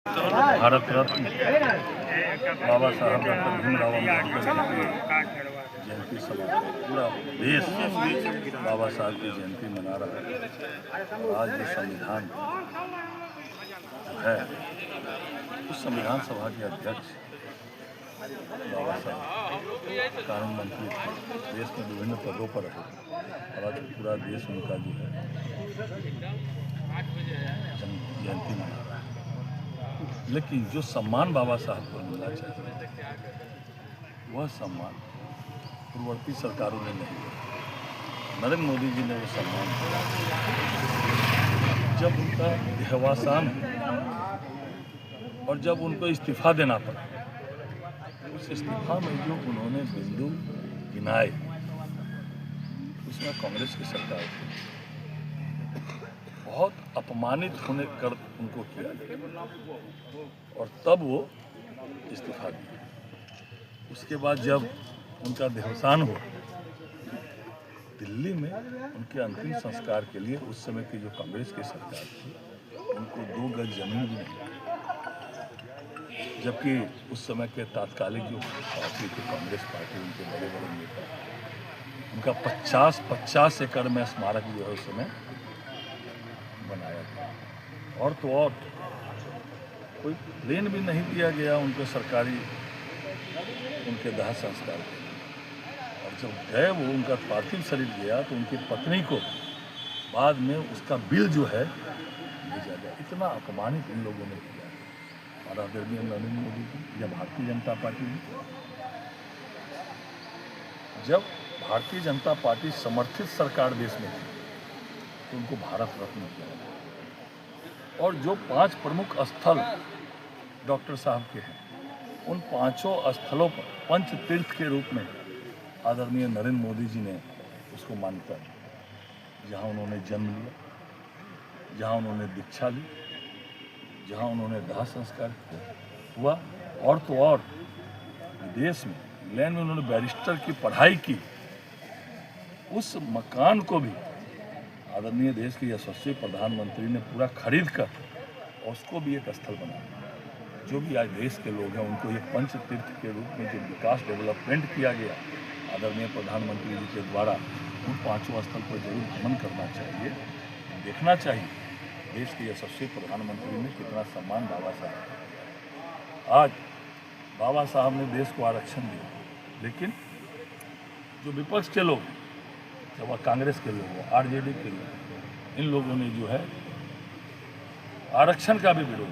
भारत रत्न बाबा साहब डॉक्टर भीमराव अम्बेडकर की जयंती समारोह पूरा देश बाबा साहब की जयंती मना रहा है। आज जो संविधान है उस संविधान सभा के अध्यक्ष बाबा साहब कानून मंत्री थे, देश में विभिन्न पदों पर रहे और आज पूरा देश उनका जो है जयंती मना रहा है। लेकिन जो सम्मान बाबा साहब को मिलना चाहिए वह सम्मान पूर्ववर्ती सरकारों ने नहीं दिया। नरेंद्र मोदी जी ने वो सम्मान दिया जब उनका देहावसान और जब उनको इस्तीफा देना पड़ा। उस इस्तीफा में जो उन्होंने बिंदु गिनाए उसमें कांग्रेस की सरकार थी, बहुत अपमानित होने कर उनको किया गया और तब वो इस्तीफा दिया। उसके बाद जब उनका देहावसान हुआ दिल्ली में उनके अंतिम संस्कार के लिए उस समय की जो कांग्रेस की सरकार थी उनको 2 गज जमीन भी नहीं, जबकि उस समय के तात्कालिक जो पार्टी थी कांग्रेस पार्टी, उनके बड़े बड़े नेता, उनका 50 एकड़ में स्मारक जो है उस समय बनाया गया। और तो और कोई प्लेन भी नहीं दिया गया उनको सरकारी उनके दाह संस्कार के। और जब गए वो उनका पार्थिव शरीर गया तो उनकी पत्नी को बाद में उसका बिल जो है भेजा गया। इतना अपमानित इन लोगों ने किया और आदरणीय नरेंद्र मोदी जी या भारतीय जनता पार्टी ने, जब भारतीय जनता पार्टी समर्थित सरकार देश में थी तो उनको भारत रत्न किया और जो 5 प्रमुख स्थल डॉक्टर साहब के हैं उन 5 स्थलों पर पंच तीर्थ के रूप में आदरणीय नरेंद्र मोदी जी ने उसको मान्यता दी। जहाँ उन्होंने जन्म लिया, जहाँ उन्होंने दीक्षा ली, जहाँ उन्होंने दाह संस्कार हुआ और तो और विदेश में इंग्लैंड में उन्होंने बैरिस्टर की पढ़ाई की, उस मकान को भी आदरणीय देश के यशस्वी प्रधानमंत्री ने पूरा खरीद कर और उसको भी एक स्थल बनाया। जो भी आज देश के लोग हैं उनको एक पंच तीर्थ के रूप में जो विकास डेवलपमेंट किया गया आदरणीय प्रधानमंत्री जी के द्वारा, उन 5 स्थल पर जरूर भ्रमण करना चाहिए, देखना चाहिए देश के यशस्वी प्रधानमंत्री ने कितना सम्मान बाबा साहब। आज बाबा साहब ने देश को आरक्षण दिया, लेकिन जो विपक्ष के लोग, चाहे वह कांग्रेस के लोग हो, आरजेडी के लोग, इन लोगों ने जो है आरक्षण का भी विरोध